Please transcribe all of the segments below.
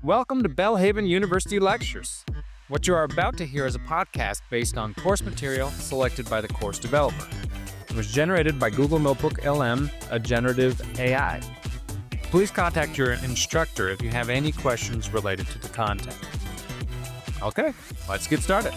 Welcome to Belhaven University Lectures. What you are about to hear is a podcast based on course material selected by the course developer. It was generated by Google Notebook LM, a generative AI. Please contact your instructor if you have any questions related to the content. Okay, let's get started.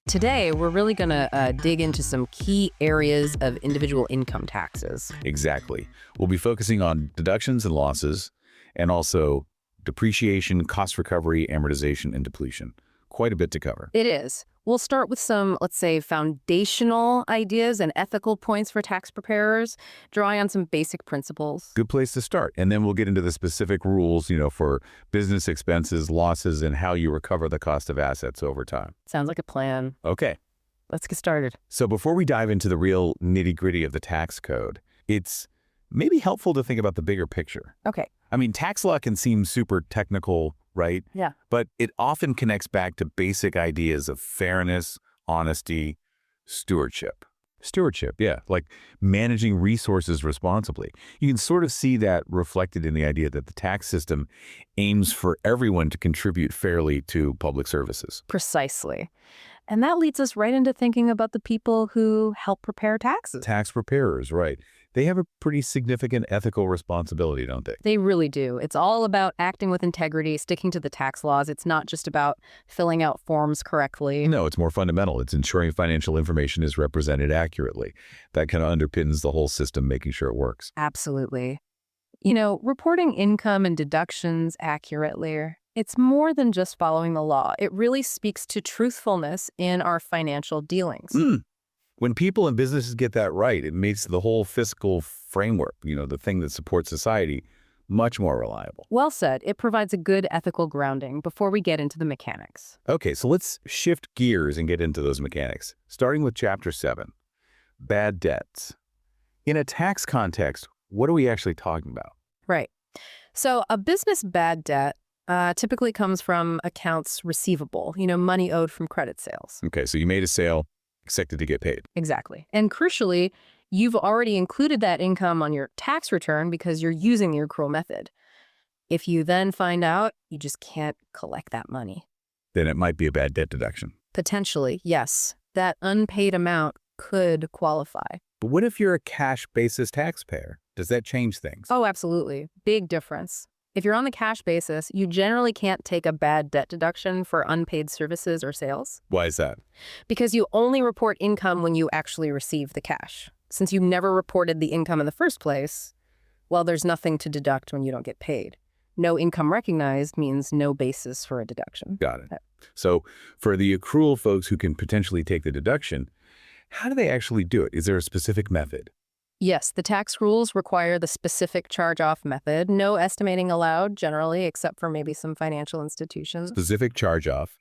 Today, we're really going to dig into some key areas of individual income taxes. Exactly. We'll be focusing on deductions and losses, and also depreciation, cost recovery, amortization, and depletion. Quite a bit to cover. It is. We'll start with some, let's say, foundational ideas and ethical points for tax preparers, drawing on some basic principles. Good place to start. And then we'll get into the specific rules, for business expenses, losses, and how you recover the cost of assets over time. Sounds like a plan. Okay. Let's get started. So before we dive into the real nitty-gritty of the tax code, it's maybe helpful to think about the bigger picture. Okay. I mean, tax law can seem super technical, right? Yeah. But it often connects back to basic ideas of fairness, honesty, stewardship. Stewardship, yeah, like managing resources responsibly. You can sort of see that reflected in the idea that the tax system aims for everyone to contribute fairly to public services. Precisely. And that leads us right into thinking about the people who help prepare taxes. Tax preparers, right. They have a pretty significant ethical responsibility, don't they? They really do. It's all about acting with integrity, sticking to the tax laws. It's not just about filling out forms correctly. No, it's more fundamental. It's ensuring financial information is represented accurately. That kind of underpins the whole system, making sure it works. Absolutely. Reporting income and deductions accurately, it's more than just following the law. It really speaks to truthfulness in our financial dealings. When people and businesses get that right, it makes the whole fiscal framework, the thing that supports society, much more reliable. Well said. It provides a good ethical grounding before we get into the mechanics. Okay, so let's shift gears and get into those mechanics, starting with Chapter 7, Bad Debts. In a tax context, what are we actually talking about? Right. So a business bad debt typically comes from accounts receivable, money owed from credit sales. Okay, so you made a sale, expected to get paid. Exactly. And crucially, you've already included that income on your tax return because you're using the accrual method. If you then find out you just can't collect that money, Then it might be a bad debt deduction. potentially, yes, that unpaid amount could qualify. But what if you're a cash basis taxpayer? Does that change things? Oh, absolutely. Big difference. If you're on the cash basis, you generally can't take a bad debt deduction for unpaid services or sales Why is that? because you only report income when you actually receive the cash. Since you never reported the income in the first place, well, there's nothing to deduct when you don't get paid. No income recognized means no basis for a deduction. Got it. So for the accrual folks who can potentially take the deduction, how do they actually do it? Is there a specific method? Yes, the tax rules require the specific charge-off method. No estimating allowed, generally, except for maybe some financial institutions. Specific charge-off,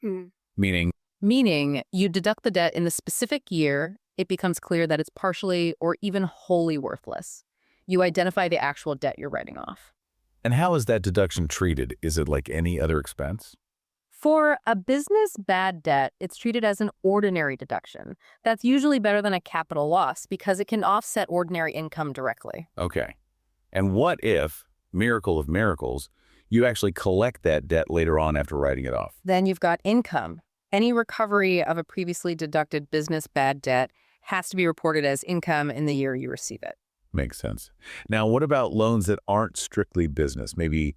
meaning, Meaning, you deduct the debt in the specific year, it becomes clear that it's partially or even wholly worthless. You identify the actual debt you're writing off. and how is that deduction treated? Is it like any other expense? For a business bad debt, it's treated as an ordinary deduction. That's usually better than a capital loss because it can offset ordinary income directly. Okay. And what if, miracle of miracles, you actually collect that debt later on after writing it off? Then you've got income. Any recovery of a previously deducted business bad debt has to be reported as income in the year you receive it. Makes sense. Now, what about loans that aren't strictly business? Maybe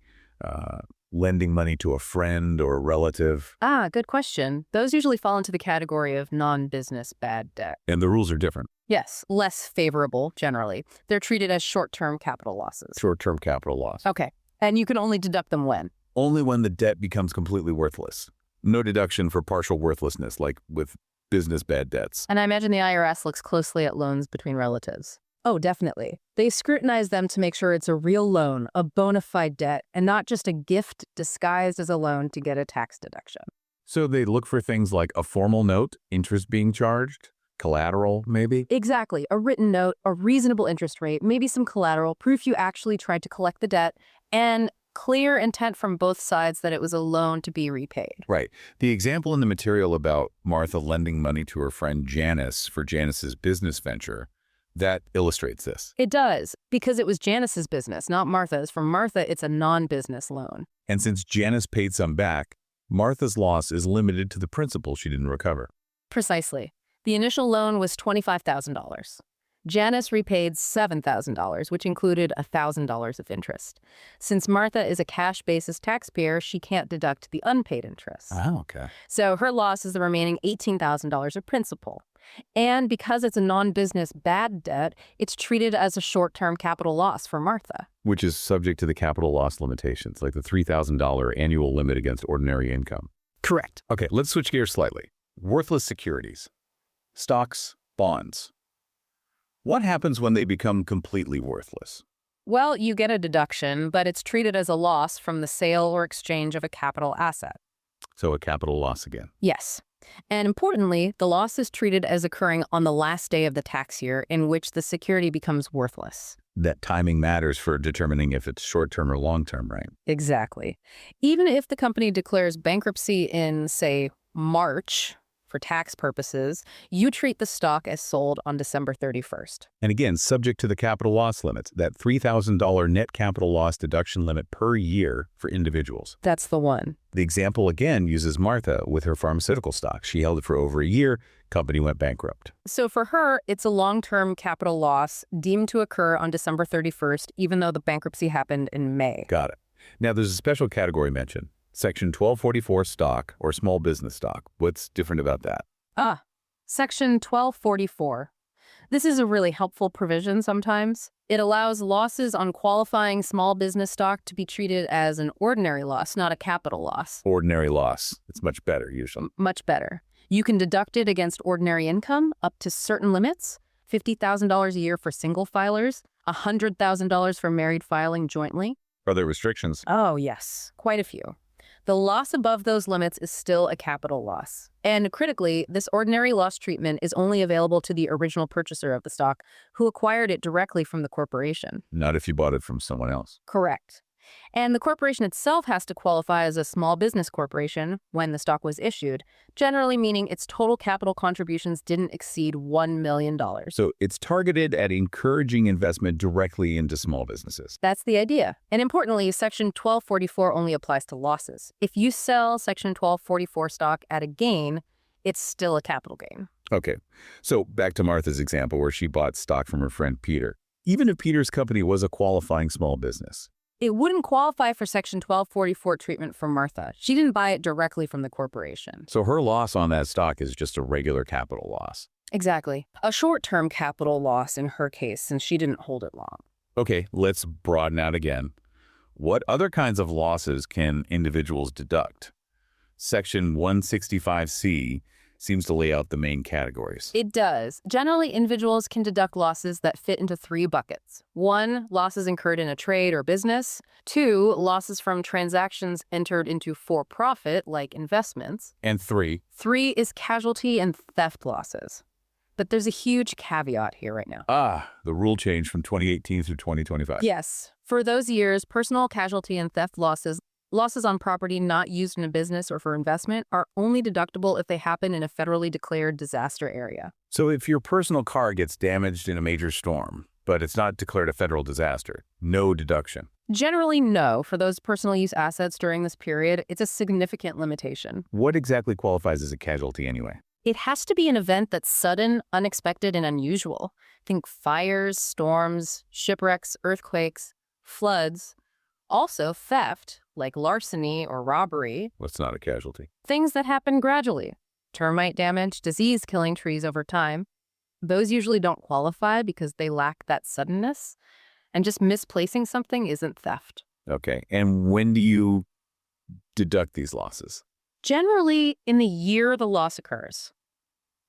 lending money to a friend or a relative? Good question. Those usually fall into the category of non-business bad debt. And the rules are different. Yes, less favorable generally. They're treated as short-term capital losses. Short-term capital loss. Okay. And you can only deduct them when? Only when the debt becomes completely worthless. No deduction for partial worthlessness, like with business bad debts. And I imagine the IRS looks closely at loans between relatives. Oh, definitely. They scrutinize them to make sure it's a real loan, a bona fide debt, and not just a gift disguised as a loan to get a tax deduction. So they look for things like a formal note, interest being charged, collateral, maybe? Exactly. A written note, a reasonable interest rate, maybe some collateral, proof you actually tried to collect the debt, and clear intent from both sides that it was a loan to be repaid. Right. The example in the material about Martha lending money to her friend Janice for Janice's business venture, That illustrates this. It does, because it was Janice's business, not Martha's. For Martha, it's a non-business loan. And since Janice paid some back, Martha's loss is limited to the principal she didn't recover. Precisely. The initial loan was $25,000. Janice repaid $7,000, which included $1,000 of interest. Since Martha is a cash-basis taxpayer, she can't deduct the unpaid interest. Oh, okay. So her loss is the remaining $18,000 of principal. And because it's a non-business bad debt, it's treated as a short-term capital loss for Martha. Which is subject to the capital loss limitations, like the $3,000 annual limit against ordinary income. Correct. Okay, let's switch gears slightly. Worthless securities. Stocks, bonds. What happens when they become completely worthless? Well, you get a deduction, but it's treated as a loss from the sale or exchange of a capital asset. So a capital loss again. Yes. And importantly, the loss is treated as occurring on the last day of the tax year in which the security becomes worthless. That timing matters for determining if it's short-term or long-term, right? Exactly. Even if the company declares bankruptcy in, say, March, for tax purposes, you treat the stock as sold on December 31st. And again, subject to the capital loss limits, that $3,000 net capital loss deduction limit per year for individuals. That's the one. The example again uses Martha with her pharmaceutical stock. She held it for over a year, company went bankrupt. So for her, it's a long-term capital loss deemed to occur on December 31st, even though the bankruptcy happened in May. Got it. Now there's a special category mentioned. Section 1244 stock or small business stock. What's different about that? Section 1244. This is a really helpful provision sometimes. It allows losses on qualifying small business stock to be treated as an ordinary loss, not a capital loss. Ordinary loss. It's much better usually. Much better. You can deduct it against ordinary income up to certain limits, $50,000 a year for single filers, $100,000 for married filing jointly. Are there restrictions? Oh, yes, quite a few. The loss above those limits is still a capital loss. And critically, this ordinary loss treatment is only available to the original purchaser of the stock who acquired it directly from the corporation. Not if you bought it from someone else. Correct. And the corporation itself has to qualify as a small business corporation when the stock was issued, generally meaning its total capital contributions didn't exceed $1 million. So it's targeted at encouraging investment directly into small businesses. That's the idea. And importantly, Section 1244 only applies to losses. If you sell Section 1244 stock at a gain, it's still a capital gain. Okay, so back to Martha's example where she bought stock from her friend Peter. Even if Peter's company was a qualifying small business, it wouldn't qualify for Section 1244 treatment for Martha. She didn't buy it directly from the corporation. so her loss on that stock is just a regular capital loss. Exactly. A short-term capital loss in her case, since she didn't hold it long. Okay, let's broaden out again. What other kinds of losses can individuals deduct? Section 165C seems to lay out the main categories. It does. Generally, individuals can deduct losses that fit into 3 buckets. 1, losses incurred in a trade or business. 2, losses from transactions entered into for profit, like investments. And 3, 3 is casualty and theft losses. But there's a huge caveat here right now. the rule change from 2018 through 2025. Yes. For those years, personal casualty and theft losses on property not used in a business or for investment are only deductible if they happen in a federally declared disaster area. So if your personal car gets damaged in a major storm, but it's not declared a federal disaster, no deduction. Generally, no. For those personal use assets during this period, it's a significant limitation. What exactly qualifies as a casualty anyway? It has to be an event that's sudden, unexpected, and unusual. Think fires, storms, shipwrecks, earthquakes, floods. Also, theft, like larceny or robbery. What's not a casualty? Things that happen gradually. Termite damage, disease killing trees over time. Those usually don't qualify because they lack that suddenness. And just misplacing something isn't theft. Okay, and when do you deduct these losses? Generally, in the year the loss occurs.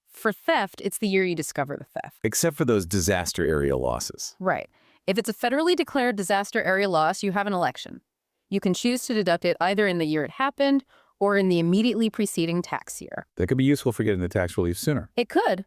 For theft, it's the year you discover the theft. Except for those disaster area losses. Right. If it's a federally declared disaster area loss, you have an election. You can choose to deduct it either in the year it happened or in the immediately preceding tax year. That could be useful for getting the tax relief sooner. It could.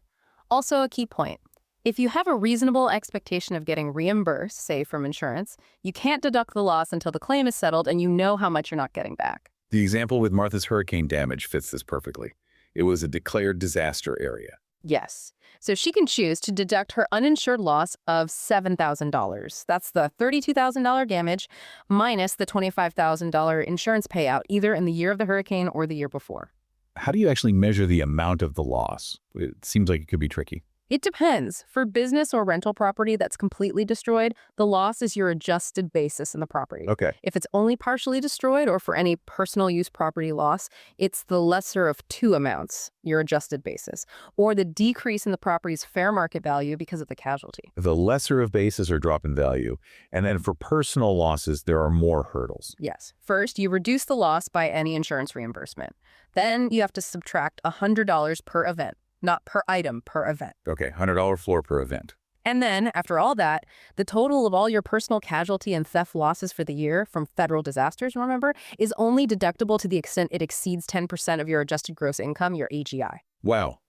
Also, a key point. If you have a reasonable expectation of getting reimbursed, say from insurance, you can't deduct the loss until the claim is settled and you know how much you're not getting back. The example with Martha's hurricane damage fits this perfectly. It was a declared disaster area. Yes. So she can choose to deduct her uninsured loss of $7,000. That's the $32,000 damage minus the $25,000 insurance payout, either in the year of the hurricane or the year before. How do you actually measure the amount of the loss? It seems like it could be tricky. It depends. For business or rental property that's completely destroyed, the loss is your adjusted basis in the property. Okay. If it's only partially destroyed or for any personal use property loss, it's the lesser of two amounts, your adjusted basis, or the decrease in the property's fair market value because of the casualty. The lesser of basis or drop in value. And then for personal losses, there are more hurdles. Yes. First, you reduce the loss by any insurance reimbursement. Then you have to subtract $100 per event. Not per item, per event. Okay, $100 floor per event. And then, after all that, the total of all your personal casualty and theft losses for the year from federal disasters, remember, is only deductible to the extent it exceeds 10% of your adjusted gross income, your AGI. Wow.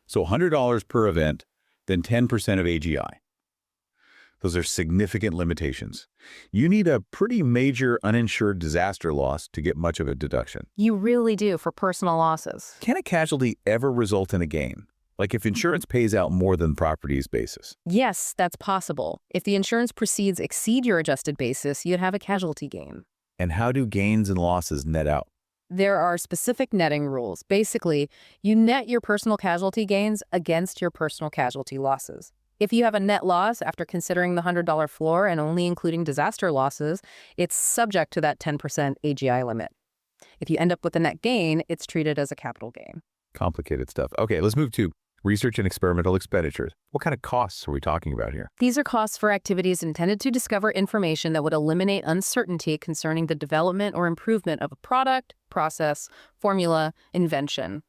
So $100 per event, then 10% of AGI. Those are significant limitations. You need a pretty major uninsured disaster loss to get much of a deduction. You really do for personal losses. Can a casualty ever result in a gain? Like if insurance pays out more than property's basis? Yes, that's possible. If the insurance proceeds exceed your adjusted basis, you'd have a casualty gain. And how do gains and losses net out? There are specific netting rules. Basically, you net your personal casualty gains against your personal casualty losses. If you have a net loss after considering the $100 floor and only including disaster losses, it's subject to that 10% AGI limit. If you end up with a net gain, it's treated as a capital gain. Complicated stuff. Okay, let's move to research and experimental expenditures. What kind of costs are we talking about here? These are costs for activities intended to discover information that would eliminate uncertainty concerning the development or improvement of a product, process, formula, invention,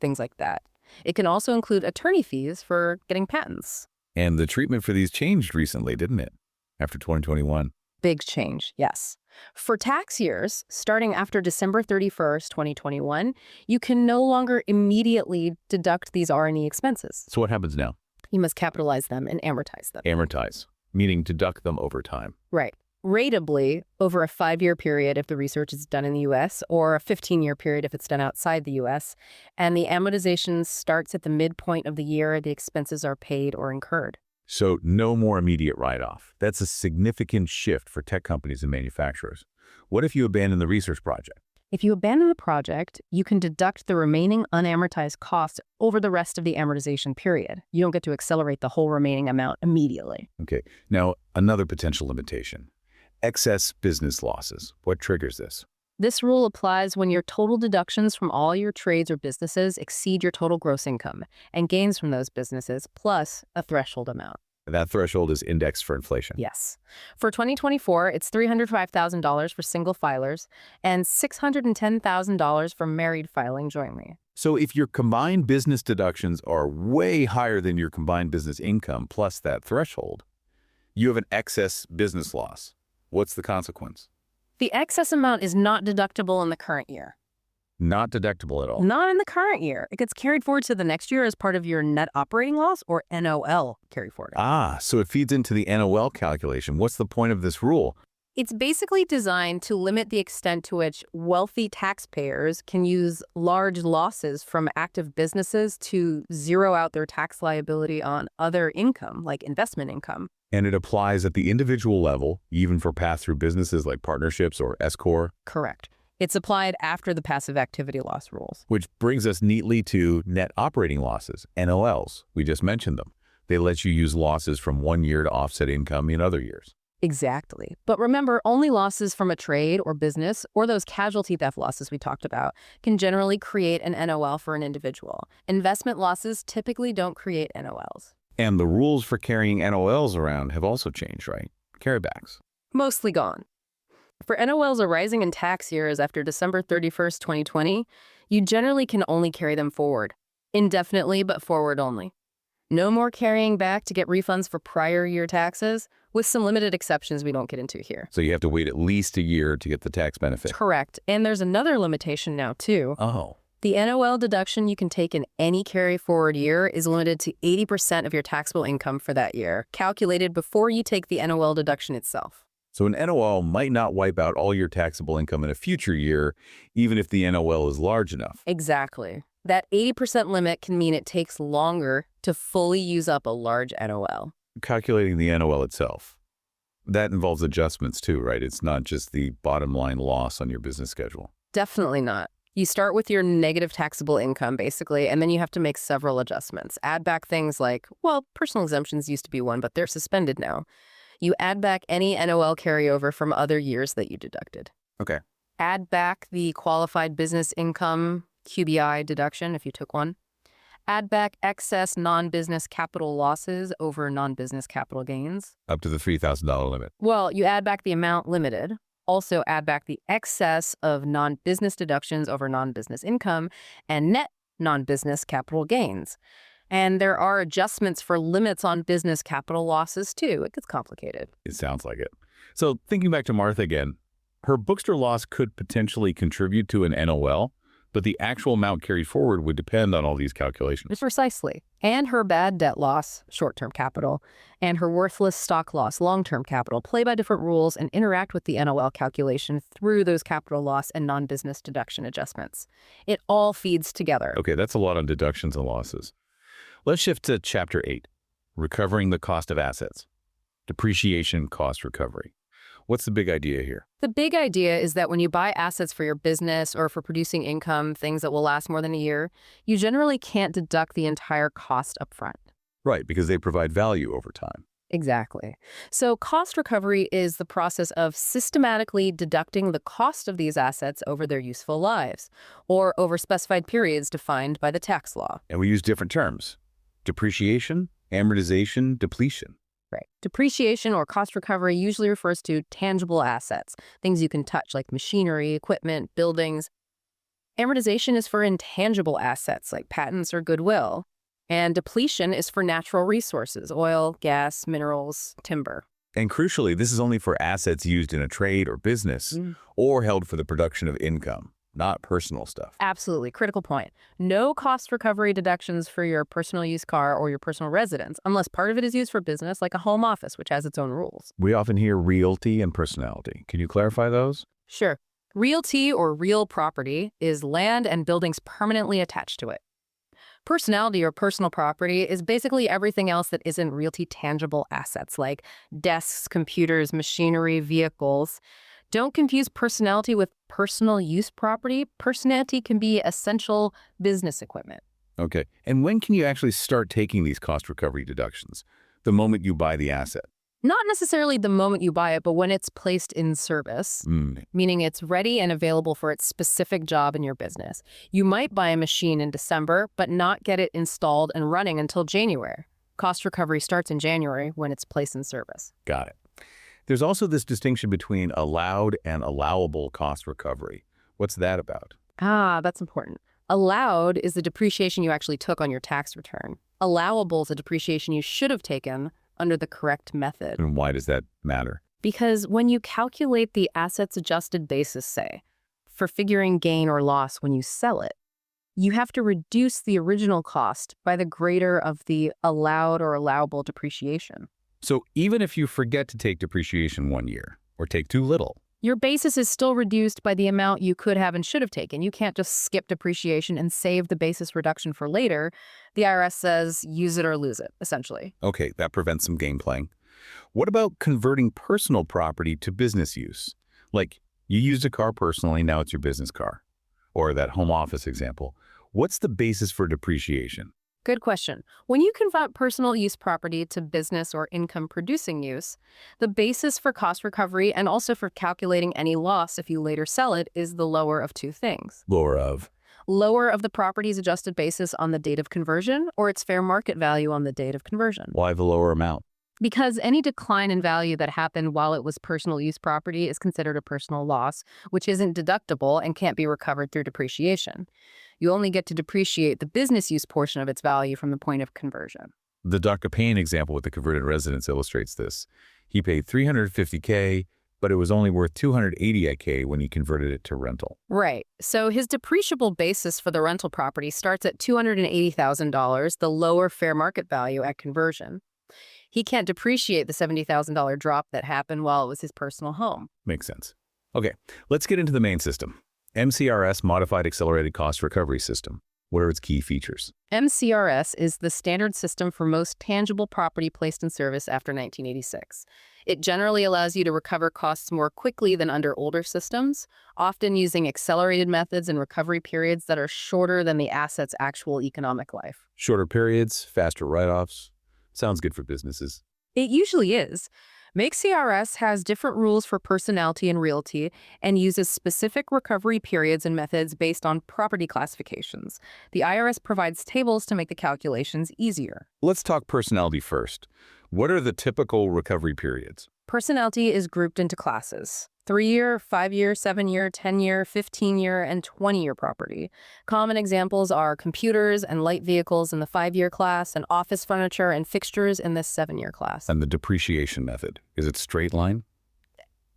things like that. It can also include attorney fees for getting patents. And the treatment for these changed recently, didn't it? After 2021. Big change, yes. For tax years, starting after December 31st, 2021, you can no longer immediately deduct these R&E expenses. So what happens now? You must capitalize them and amortize them. Amortize, meaning deduct them over time. Right. Ratably, over a 5-year period if the research is done in the U.S., or a 15-year period if it's done outside the U.S., and the amortization starts at the midpoint of the year the expenses are paid or incurred. So no more immediate write-off. That's a significant shift for tech companies and manufacturers. What if you abandon the research project? If you abandon the project, you can deduct the remaining unamortized cost over the rest of the amortization period. You don't get to accelerate the whole remaining amount immediately. Okay, now another potential limitation. Excess business losses. What triggers this? This rule applies when your total deductions from all your trades or businesses exceed your total gross income and gains from those businesses plus a threshold amount. That threshold is indexed for inflation. Yes. For 2024, it's $305,000 for single filers and $610,000 for married filing jointly. So if your combined business deductions are way higher than your combined business income plus that threshold, you have an excess business loss. What's the consequence? The excess amount is not deductible in the current year. Not deductible at all. Not in the current year. It gets carried forward to the next year as part of your net operating loss, or NOL carry forward. Ah, so it feeds into the NOL calculation. What's the point of this rule? It's basically designed to limit the extent to which wealthy taxpayers can use large losses from active businesses to zero out their tax liability on other income, like investment income. And it applies at the individual level, even for pass-through businesses like partnerships or S-Corp. Correct. It's applied after the passive activity loss rules. Which brings us neatly to net operating losses, NOLs. We just mentioned them. They let you use losses from one year to offset income in other years. Exactly. But remember, only losses from a trade or business, or those casualty theft losses we talked about, can generally create an NOL for an individual. Investment losses typically don't create NOLs. And the rules for carrying NOLs around have also changed, right? Carrybacks. Mostly gone. For NOLs arising in tax years after December 31st, 2020, you generally can only carry them forward. Indefinitely, but forward only. No more carrying back to get refunds for prior year taxes, with some limited exceptions we don't get into here. So you have to wait at least a year to get the tax benefit. Correct. And there's another limitation now, too. Oh. The NOL deduction you can take in any carry forward year is limited to 80% of your taxable income for that year, calculated before you take the NOL deduction itself. So an NOL might not wipe out all your taxable income in a future year, even if the NOL is large enough. Exactly. That 80% limit can mean it takes longer to fully use up a large NOL. Calculating the NOL itself, that involves adjustments too, right? It's not just the bottom line loss on your business schedule. Definitely not. You start with your negative taxable income, basically, and then you have to make several adjustments. Add back things like, well, personal exemptions used to be one, but they're suspended now. You add back any NOL carryover from other years that you deducted. Okay. Add back the qualified business income QBI deduction if you took one. Add back excess non-business capital losses over non-business capital gains. Up to the $3,000 limit. Well, you add back the amount limited. Also add back the excess of non-business deductions over non-business income and net non-business capital gains. And there are adjustments for limits on business capital losses, too. It gets complicated. It sounds like it. So thinking back to Martha again, her bookstore loss could potentially contribute to an NOL, but the actual amount carried forward would depend on all these calculations. Precisely. And her bad debt loss, short-term capital, and her worthless stock loss, long-term capital, play by different rules and interact with the NOL calculation through those capital loss and non-business deduction adjustments. It all feeds together. Okay, that's a lot on deductions and losses. Let's shift to Chapter 8, Recovering the Cost of Assets. Depreciation cost recovery. What's the big idea here? The big idea is that when you buy assets for your business or for producing income, things that will last more than a year, you generally can't deduct the entire cost up front. Right, because they provide value over time. Exactly. So cost recovery is the process of systematically deducting the cost of these assets over their useful lives, or over specified periods defined by the tax law. And we use different terms. Depreciation, amortization, depletion. Right. Depreciation or cost recovery usually refers to tangible assets, things you can touch like machinery, equipment, buildings. Amortization is for intangible assets like patents or goodwill. And depletion is for natural resources, oil, gas, minerals, timber. And crucially, this is only for assets used in a trade or business or held for the production of income, not personal stuff. Absolutely. Critical point. No cost recovery deductions for your personal use car or your personal residence, unless part of it is used for business, like a home office, which has its own rules. We often hear realty and personality. Can you clarify those? Sure. Realty or real property is land and buildings permanently attached to it. Personality or personal property is basically everything else that isn't realty tangible assets, like desks, computers, machinery, vehicles. Don't confuse personality with personal use property. Personality can be essential business equipment. Okay. And when can you actually start taking these cost recovery deductions? The moment you buy the asset? Not necessarily the moment you buy it, but when it's placed in service, meaning it's ready and available for its specific job in your business. You might buy a machine in December, but not get it installed and running until January. Cost recovery starts in January when it's placed in service. Got it. There's also this distinction between allowed and allowable cost recovery. What's that about? That's important. Allowed is the depreciation you actually took on your tax return. Allowable is the depreciation you should have taken under the correct method. And why does that matter? Because when you calculate the assets adjusted basis, say, for figuring gain or loss when you sell it, you have to reduce the original cost by the greater of the allowed or allowable depreciation. So even if you forget to take depreciation 1 year or take too little, your basis is still reduced by the amount you could have and should have taken. You can't just skip depreciation and save the basis reduction for later. The IRS says use it or lose it, essentially. okay, that prevents some game playing. What about converting personal property to business use? Like you used a car personally, now it's your business car. Or that home office example. What's the basis for depreciation? Good question. When you convert personal use property to business or income-producing use, the basis for cost recovery and also for calculating any loss if you later sell it is the lower of two things. Lower of? Lower of the property's adjusted basis on the date of conversion or its fair market value on the date of conversion. Why the lower amount? Because any decline in value that happened while it was personal use property is considered a personal loss, which isn't deductible and can't be recovered through depreciation. You only get to depreciate the business use portion of its value from the point of conversion. The Dr. Payne example with the converted residence illustrates this. He paid $350K, but it was only worth $280K when he converted it to rental. Right. So his depreciable basis for the rental property starts at $280,000, the lower fair market value at conversion. He can't depreciate the $70,000 drop that happened while it was his personal home. Makes sense. Okay, let's get into the main system. MCRS, Modified Accelerated Cost Recovery System. What are its key features? MCRS is the standard system for most tangible property placed in service after 1986. It generally allows you to recover costs more quickly than under older systems, often using accelerated methods and recovery periods that are shorter than the asset's actual economic life. Shorter periods, faster write-offs. Sounds good for businesses. It usually is. MakeCRS has different rules for personality and realty and uses specific recovery periods and methods based on property classifications. The IRS provides tables to make the calculations easier. Let's talk personality first. What are the typical recovery periods? Personality is grouped into classes: 3-year, 5-year, 7-year, 10-year, 15-year, and 20-year property. Common examples are computers and light vehicles in the 5-year class, and office furniture and fixtures in the 7-year class. And the depreciation method, is it straight line?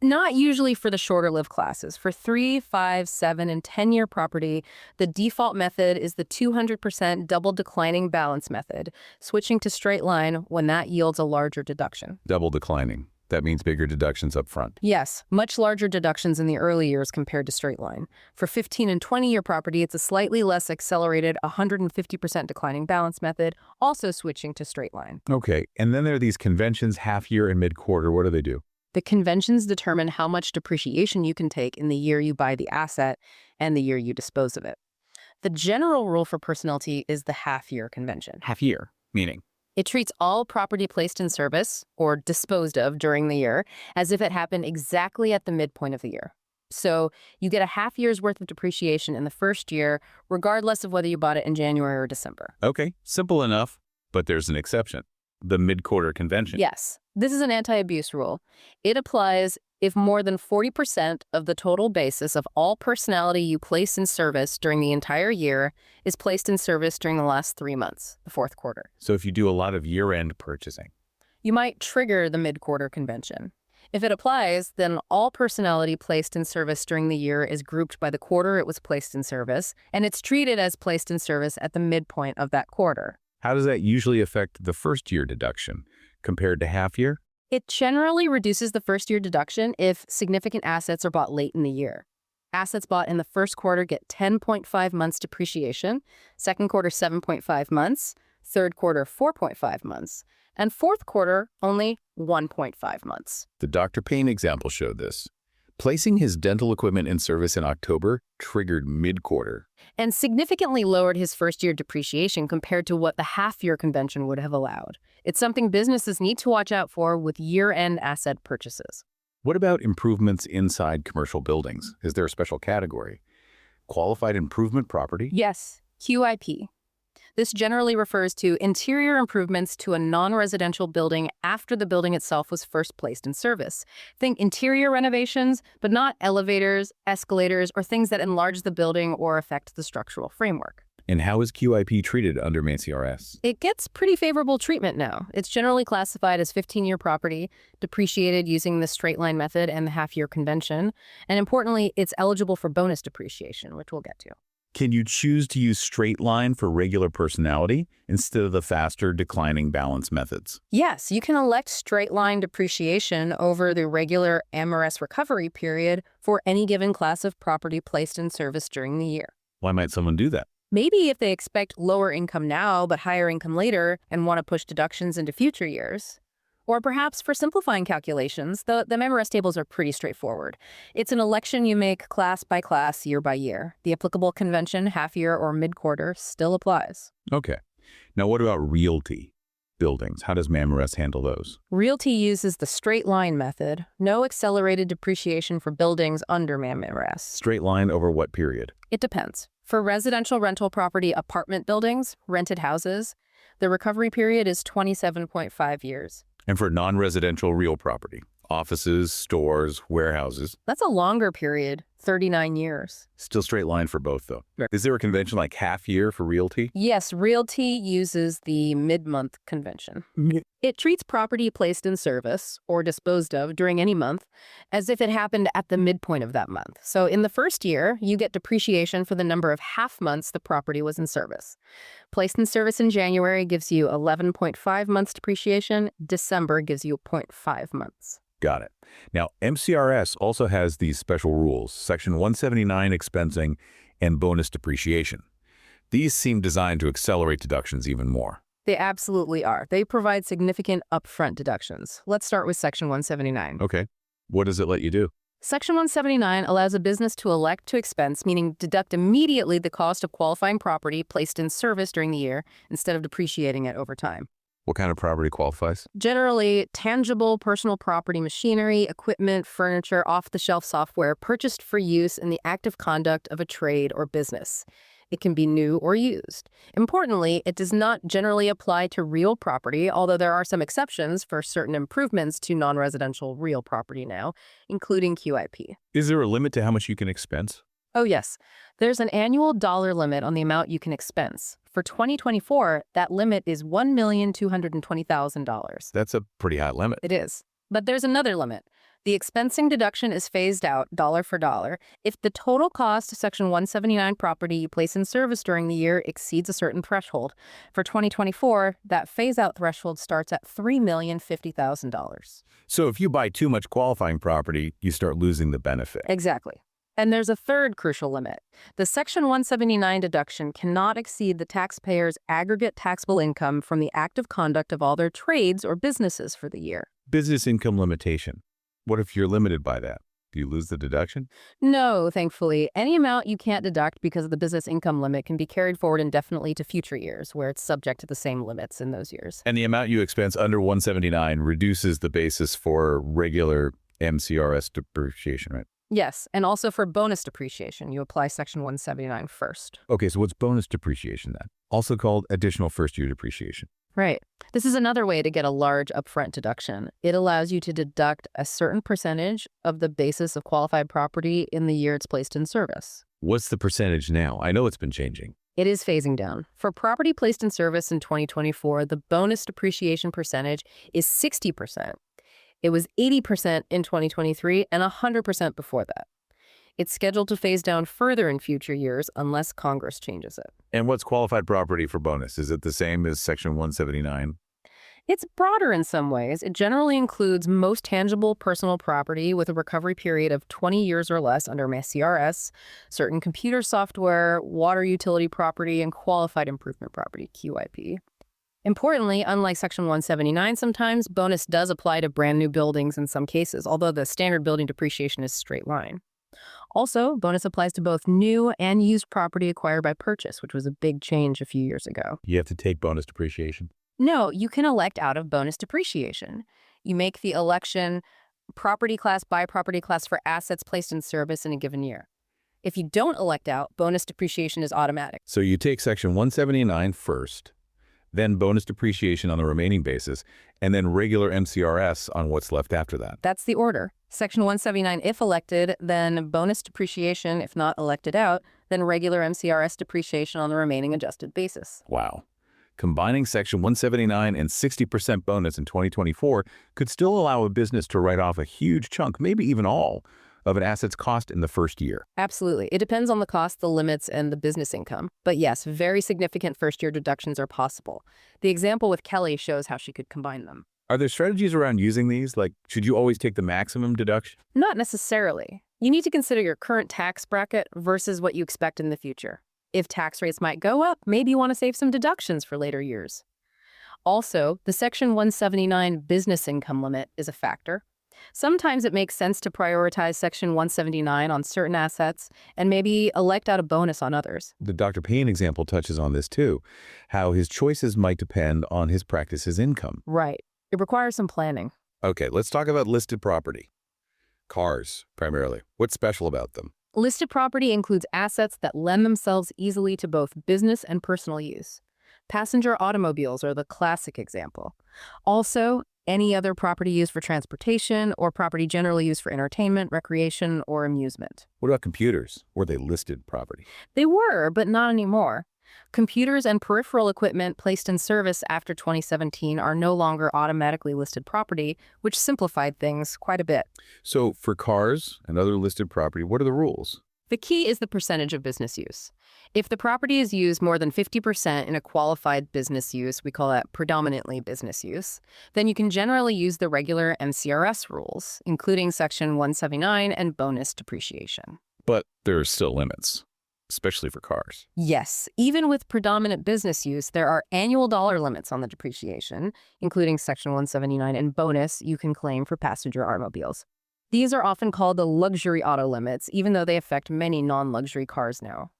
Not usually for the shorter-lived classes. For 3, 5, 7, and 10-year property, the default method is the 200% double declining balance method, switching to straight line when that yields a larger deduction. Double declining. That means bigger deductions up front. Yes, much larger deductions in the early years compared to straight line. For 15 and 20-year property, it's a slightly less accelerated 150% declining balance method, also switching to straight line. Okay, and then there are these conventions, half year and mid-quarter. What do they do? The conventions determine how much depreciation you can take in the year you buy the asset and the year you dispose of it. The general rule for personality is the half-year convention. Half year, meaning? It treats all property placed in service or disposed of during the year as if it happened exactly at the midpoint of the year. So you get a half year's worth of depreciation in the first year, regardless of whether you bought it in January or December. Okay, simple enough, but there's an exception. The mid-quarter convention. Yes, this is an anti-abuse rule. It applies if more than 40% of the total basis of all personality you place in service during the entire year is placed in service during the last 3 months, the fourth quarter. So if you do a lot of year-end purchasing. You might trigger the mid-quarter convention. If it applies, then all personality placed in service during the year is grouped by the quarter it was placed in service, and it's treated as placed in service at the midpoint of that quarter. How does that usually affect the first-year deduction compared to half-year? It generally reduces the first-year deduction if significant assets are bought late in the year. Assets bought in the first quarter get 10.5 months depreciation, second quarter 7.5 months, third quarter 4.5 months, and fourth quarter only 1.5 months. The Dr. Payne example showed this. Placing his dental equipment in service in October triggered mid-quarter. And significantly lowered his first-year depreciation compared to what the half-year convention would have allowed. It's something businesses need to watch out for with year-end asset purchases. What about improvements inside commercial buildings? Is there a special category? Qualified improvement property? Yes, QIP. This generally refers to interior improvements to a non-residential building after the building itself was first placed in service. Think interior renovations, but not elevators, escalators, or things that enlarge the building or affect the structural framework. And how is QIP treated under MakeCRS? It gets pretty favorable treatment now. It's generally classified as 15-year property, depreciated using the straight-line method and the half-year convention. And importantly, it's eligible for bonus depreciation, which we'll get to. Can you choose to use straight line for regular personality instead of the faster declining balance methods? Yes, you can elect straight-line depreciation over the regular amortization recovery period for any given class of property placed in service during the year. Why might someone do that? Maybe if they expect lower income now but higher income later and want to push deductions into future years. Or perhaps for simplifying calculations, the MRS tables are pretty straightforward. It's an election you make class by class, year by year. The applicable convention, half-year or mid-quarter, still applies. Okay. Now what about realty buildings? How does MAMRS handle those? Realty uses the straight-line method. No accelerated depreciation for buildings under MAMRS. Straight line over what period? It depends. For residential rental property apartment buildings, rented houses, the recovery period is 27.5 years. And for non-residential real property, offices, stores, warehouses. That's a longer period, 39 years. Still straight line for both, though. Is there a convention like half year for realty? Yes, realty uses the mid-month convention. It treats property placed in service or disposed of during any month as if it happened at the midpoint of that month. So in the first year, you get depreciation for the number of half months the property was in service. Placed in service in January gives you 11.5 months depreciation. December gives you 0.5 months. Got it. Now, MCRS also has these special rules, Section 179 expensing and bonus depreciation. These seem designed to accelerate deductions even more. They absolutely are. They provide significant upfront deductions. Let's start with Section 179. Okay. What does it let you do? Section 179 allows a business to elect to expense, meaning deduct immediately the cost of qualifying property placed in service during the year instead of depreciating it over time. What kind of property qualifies? Generally, tangible personal property, machinery, equipment, furniture, off-the-shelf software purchased for use in the active conduct of a trade or business. It can be new or used. Importantly, it does not generally apply to real property, although there are some exceptions for certain improvements to non-residential real property now, including QIP. Is there a limit to how much you can expense? Oh, yes. There's an annual dollar limit on the amount you can expense. For 2024, that limit is $1,220,000. That's a pretty high limit. It is. But there's another limit. The expensing deduction is phased out dollar for dollar if the total cost of Section 179 property you place in service during the year exceeds a certain threshold. For 2024, that phase-out threshold starts at $3,050,000. So if you buy too much qualifying property, you start losing the benefit. Exactly. And there's a third crucial limit. The Section 179 deduction cannot exceed the taxpayer's aggregate taxable income from the active conduct of all their trades or businesses for the year. Business income limitation. What if you're limited by that? Do you lose the deduction? No, thankfully. Any amount you can't deduct because of the business income limit can be carried forward indefinitely to future years, where it's subject to the same limits in those years. And the amount you expense under 179 reduces the basis for regular MCRS depreciation, right? Yes, and also for bonus depreciation, you apply Section 179 first. Okay, so what's bonus depreciation then? Also called additional first-year depreciation. Right. This is another way to get a large upfront deduction. It allows you to deduct a certain percentage of the basis of qualified property in the year it's placed in service. What's the percentage now? I know it's been changing. It is phasing down. For property placed in service in 2024, the bonus depreciation percentage is 60%. It was 80% in 2023 and 100% before that. It's scheduled to phase down further in future years unless Congress changes it. And what's qualified property for bonus? Is it the same as Section 179? It's broader in some ways. It generally includes most tangible personal property with a recovery period of 20 years or less under MCRS, certain computer software, water utility property, and qualified improvement property, QIP. Importantly, unlike Section 179 sometimes, bonus does apply to brand new buildings in some cases, although the standard building depreciation is straight line. Also, bonus applies to both new and used property acquired by purchase, which was a big change a few years ago. You have to take bonus depreciation. No, you can elect out of bonus depreciation. You make the election property class by property class for assets placed in service in a given year. If you don't elect out, bonus depreciation is automatic. So you take Section 179 first, then bonus depreciation on the remaining basis, and then regular MCRS on what's left after that. That's the order. Section 179 if elected, then bonus depreciation if not elected out, then regular MCRS depreciation on the remaining adjusted basis. Wow. Combining Section 179 and 60% bonus in 2024 could still allow a business to write off a huge chunk, maybe even all, of an asset's cost in the first year. Absolutely. It depends on the cost, the limits, and the business income. But yes, very significant first-year deductions are possible. The example with Kelly shows how she could combine them. Are there strategies around using these? Like, should you always take the maximum deduction? Not necessarily. You need to consider your current tax bracket versus what you expect in the future. If tax rates might go up, maybe you want to save some deductions for later years. Also, the Section 179 business income limit is a factor. Sometimes it makes sense to prioritize Section 179 on certain assets and maybe elect out a bonus on others. The Dr. Payne example touches on this too, how his choices might depend on his practice's income. Right. It requires some planning. Okay, let's talk about listed property. Cars, primarily. What's special about them? Listed property includes assets that lend themselves easily to both business and personal use. Passenger automobiles are the classic example. Also, any other property used for transportation or property generally used for entertainment, recreation, or amusement. What about computers? Were they listed property? They were, but not anymore. Computers and peripheral equipment placed in service after 2017 are no longer automatically listed property, which simplified things quite a bit. So for cars and other listed property, what are the rules? The key is the percentage of business use. If the property is used more than 50% in a qualified business use, we call that predominantly business use, then you can generally use the regular MCRS rules, including Section 179 and bonus depreciation. But there are still limits. especially for cars. Yes, even with predominant business use, there are annual dollar limits on the depreciation, including Section 179 and bonus you can claim for passenger automobiles. These are often called the luxury auto limits, even though they affect many non-luxury cars now.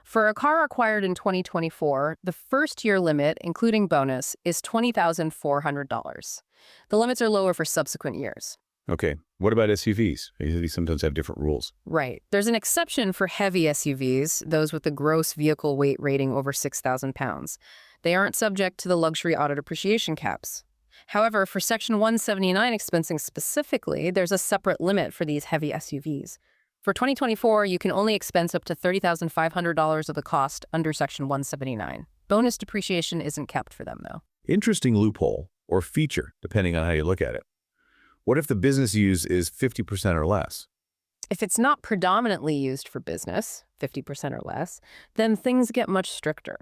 For a car acquired in 2024, the first-year limit, including bonus, is $20,400. The limits are lower for subsequent years. Okay, what about SUVs? These sometimes have different rules. Right. There's an exception for heavy SUVs, those with a gross vehicle weight rating over 6,000 pounds. They aren't subject to the luxury auto depreciation caps. However, for Section 179 expensing specifically, there's a separate limit for these heavy SUVs. For 2024, you can only expense up to $30,500 of the cost under Section 179. Bonus depreciation isn't kept for them, though. Interesting loophole, or feature, depending on how you look at it. What if the business use is 50% or less? If it's not predominantly used for business, 50% or less, then things get much stricter.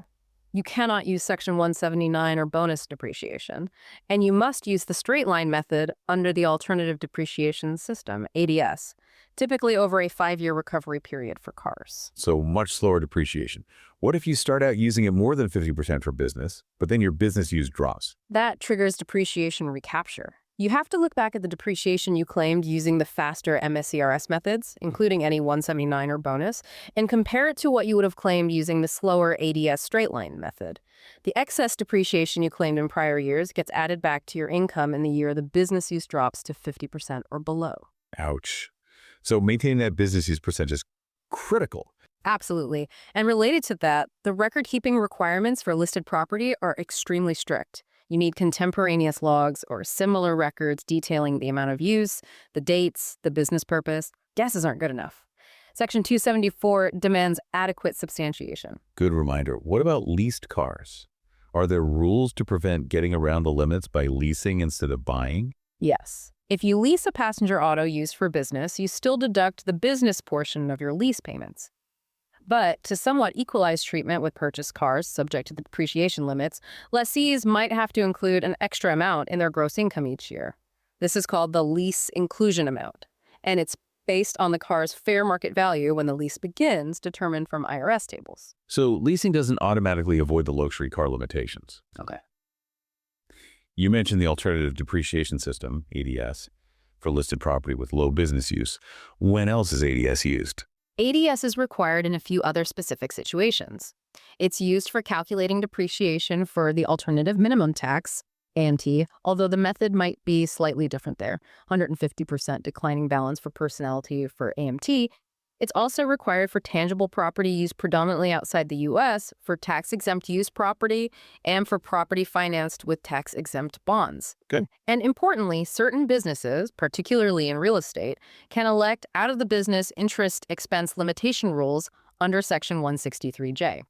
You cannot use Section 179 or bonus depreciation, and you must use the straight-line method under the alternative depreciation system, ADS, typically over a 5-year recovery period for cars. So much slower depreciation. What if you start out using it more than 50% for business, but then your business use drops? That triggers depreciation recapture. You have to look back at the depreciation you claimed using the faster MSERS methods, including any 179 or bonus, and compare it to what you would have claimed using the slower ADS straight-line method. The excess depreciation you claimed in prior years gets added back to your income in the year the business use drops to 50% or below. Ouch. So maintaining that business use percentage is critical. Absolutely. And related to that, the record-keeping requirements for listed property are extremely strict. You need contemporaneous logs or similar records detailing the amount of use, the dates, the business purpose. Guesses aren't good enough. Section 274 demands adequate substantiation. Good reminder. What about leased cars? Are there rules to prevent getting around the limits by leasing instead of buying? Yes. If you lease a passenger auto used for business, you still deduct the business portion of your lease payments. But to somewhat equalize treatment with purchased cars subject to the depreciation limits, lessees might have to include an extra amount in their gross income each year. This is called the lease inclusion amount, and it's based on the car's fair market value when the lease begins, determined from IRS tables. So leasing doesn't automatically avoid the luxury car limitations. Okay. You mentioned the alternative depreciation system, ADS, for listed property with low business use. When else is ADS used? ADS is required in a few other specific situations. It's used for calculating depreciation for the alternative minimum tax, AMT, although the method might be slightly different there, 150% declining balance for personality for AMT. It's also required for tangible property used predominantly outside the U.S., for tax-exempt use property, and for property financed with tax-exempt bonds. Good. And importantly, certain businesses, particularly in real estate, can elect out-of-the-business interest expense limitation rules under Section 163J.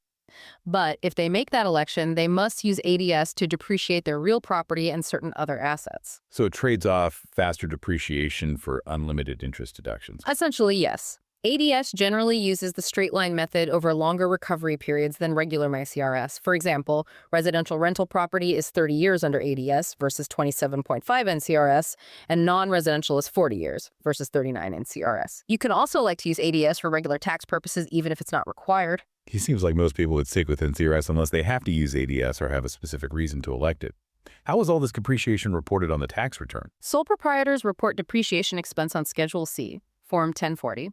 But if they make that election, they must use ADS to depreciate their real property and certain other assets. So it trades off faster depreciation for unlimited interest deductions. Essentially, yes. ADS generally uses the straight-line method over longer recovery periods than regular MyCRS. For example, residential rental property is 30 years under ADS versus 27.5 NCRS, and non-residential is 40 years versus 39 NCRS. You can also elect to use ADS for regular tax purposes even if it's not required. It seems like most people would stick with NCRS unless they have to use ADS or have a specific reason to elect it. How is all this depreciation reported on the tax return? Sole proprietors report depreciation expense on Schedule C, Form 1040.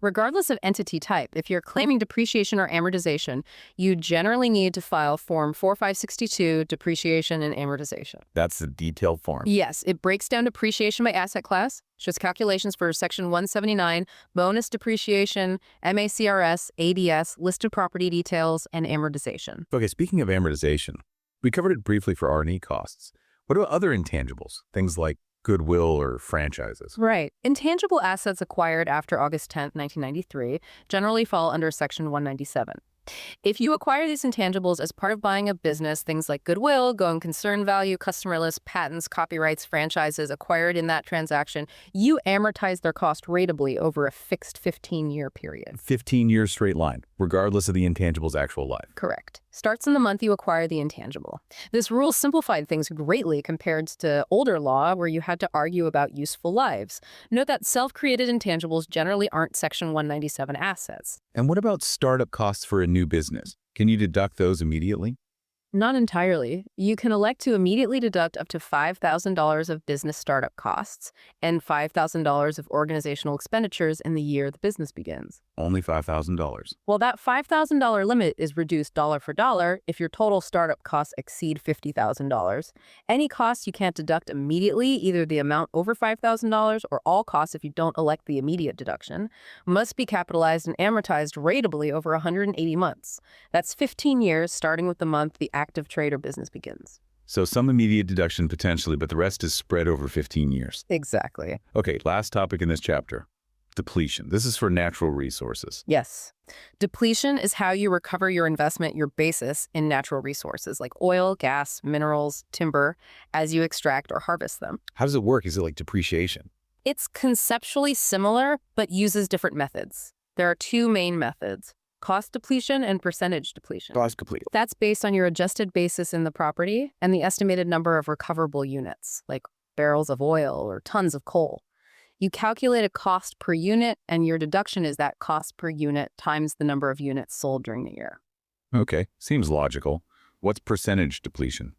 Regardless of entity type, if you're claiming depreciation or amortization, you generally need to file Form 4562, Depreciation and Amortization. That's the detailed form. Yes, it breaks down depreciation by asset class, shows calculations for Section 179, bonus depreciation, MACRS, ADS, listed property details, and amortization. Okay, speaking of amortization, we covered it briefly for R&E costs. What about other intangibles? Things like goodwill or franchises? Right. Intangible assets acquired after August 10, 1993 generally fall under Section 197. If you acquire these intangibles as part of buying a business, things like goodwill, going concern value, customer list, patents, copyrights, franchises acquired in that transaction, you amortize their cost ratably over a fixed 15-year period. 15 years straight line. regardless of the intangible's actual life. Correct. Starts in the month you acquire the intangible. This rule simplified things greatly compared to older law where you had to argue about useful lives. Note that self-created intangibles generally aren't Section 197 assets. And what about startup costs for a new business? Can you deduct those immediately? Not entirely. You can elect to immediately deduct up to $5,000 of business startup costs and $5,000 of organizational expenditures in the year the business begins. Only $5,000. Well, that $5,000 limit is reduced dollar for dollar if your total startup costs exceed $50,000. Any costs you can't deduct immediately, either the amount over $5,000 or all costs if you don't elect the immediate deduction, must be capitalized and amortized ratably over 180 months. That's 15 years starting with the month the active trade or business begins. So some immediate deduction potentially, but the rest is spread over 15 years. Exactly. Okay, last topic in this chapter. Depletion. This is for natural resources. Yes. Depletion is how you recover your investment, your basis, in natural resources like oil, gas, minerals, timber, as you extract or harvest them. How does it work? Is it like depreciation? It's conceptually similar, but uses different methods. There are two main methods: cost depletion and percentage depletion. Cost complete. That's based on your adjusted basis in the property and the estimated number of recoverable units, like barrels of oil or tons of coal. You calculate a cost per unit, and your deduction is that cost per unit times the number of units sold during the year. Okay, seems logical. What's percentage depletion?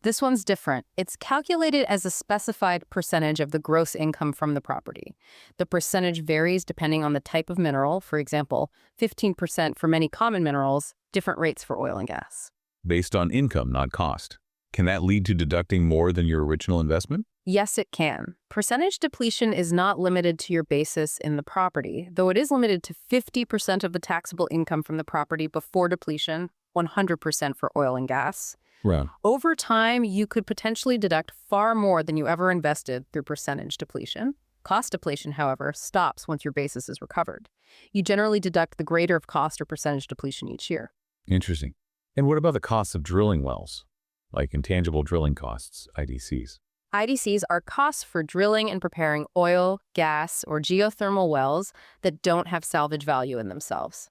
This one's different. It's calculated as a specified percentage of the gross income from the property. The percentage varies depending on the type of mineral. For example, 15% for many common minerals, different rates for oil and gas. Based on income, not cost. Can that lead to deducting more than your original investment? Yes, it can. Percentage depletion is not limited to your basis in the property, though it is limited to 50% of the taxable income from the property before depletion, 100% for oil and gas. Right. Over time, you could potentially deduct far more than you ever invested through percentage depletion. Cost depletion, however, stops once your basis is recovered. You generally deduct the greater of cost or percentage depletion each year. Interesting. And what about the costs of drilling wells, like intangible drilling costs, IDCs? IDCs are costs for drilling and preparing oil, gas, or geothermal wells that don't have salvage value in themselves.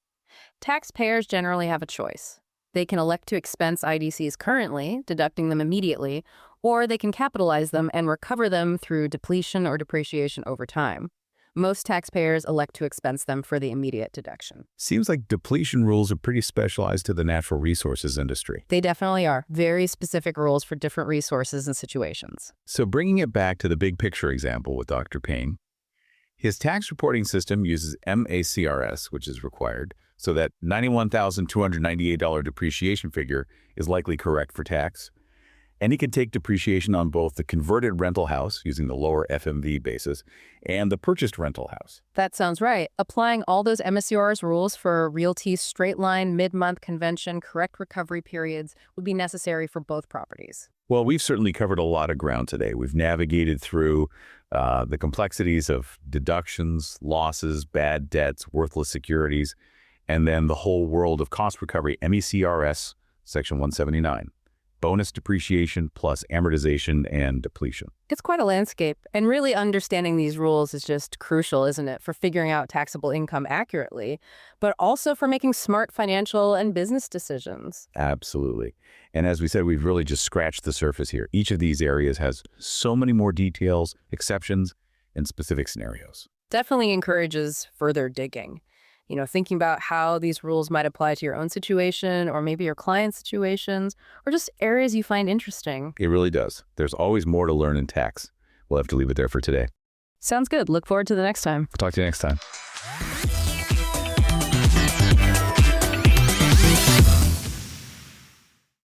Taxpayers generally have a choice. They can elect to expense IDCs currently, deducting them immediately, or they can capitalize them and recover them through depletion or depreciation over time. Most taxpayers elect to expense them for the immediate deduction. Seems like depletion rules are pretty specialized to the natural resources industry. They definitely are. Very specific rules for different resources and situations. So bringing it back to the big picture example with Dr. Payne, his tax reporting system uses MACRS, which is required, so that $91,298 depreciation figure is likely correct for tax. And he can take depreciation on both the converted rental house, using the lower FMV basis, and the purchased rental house. That sounds right. Applying all those MSCR's rules for realty's straight-line, mid-month convention, correct recovery periods would be necessary for both properties. Well, we've certainly covered a lot of ground today. We've navigated through the complexities of deductions, losses, bad debts, worthless securities, and then the whole world of cost recovery, MECRS, Section 179. Bonus depreciation plus amortization and depletion. It's quite a landscape, and really understanding these rules is just crucial, isn't it, for figuring out taxable income accurately, but also for making smart financial and business decisions. Absolutely. And as we said, we've really just scratched the surface here. Each of these areas has so many more details, exceptions, and specific scenarios. Definitely encourages further digging. Thinking about how these rules might apply to your own situation or maybe your client's situations or just areas you find interesting. It really does. There's always more to learn in tax. We'll have to leave it there for today. Sounds good. Look forward to the next time. Talk to you next time.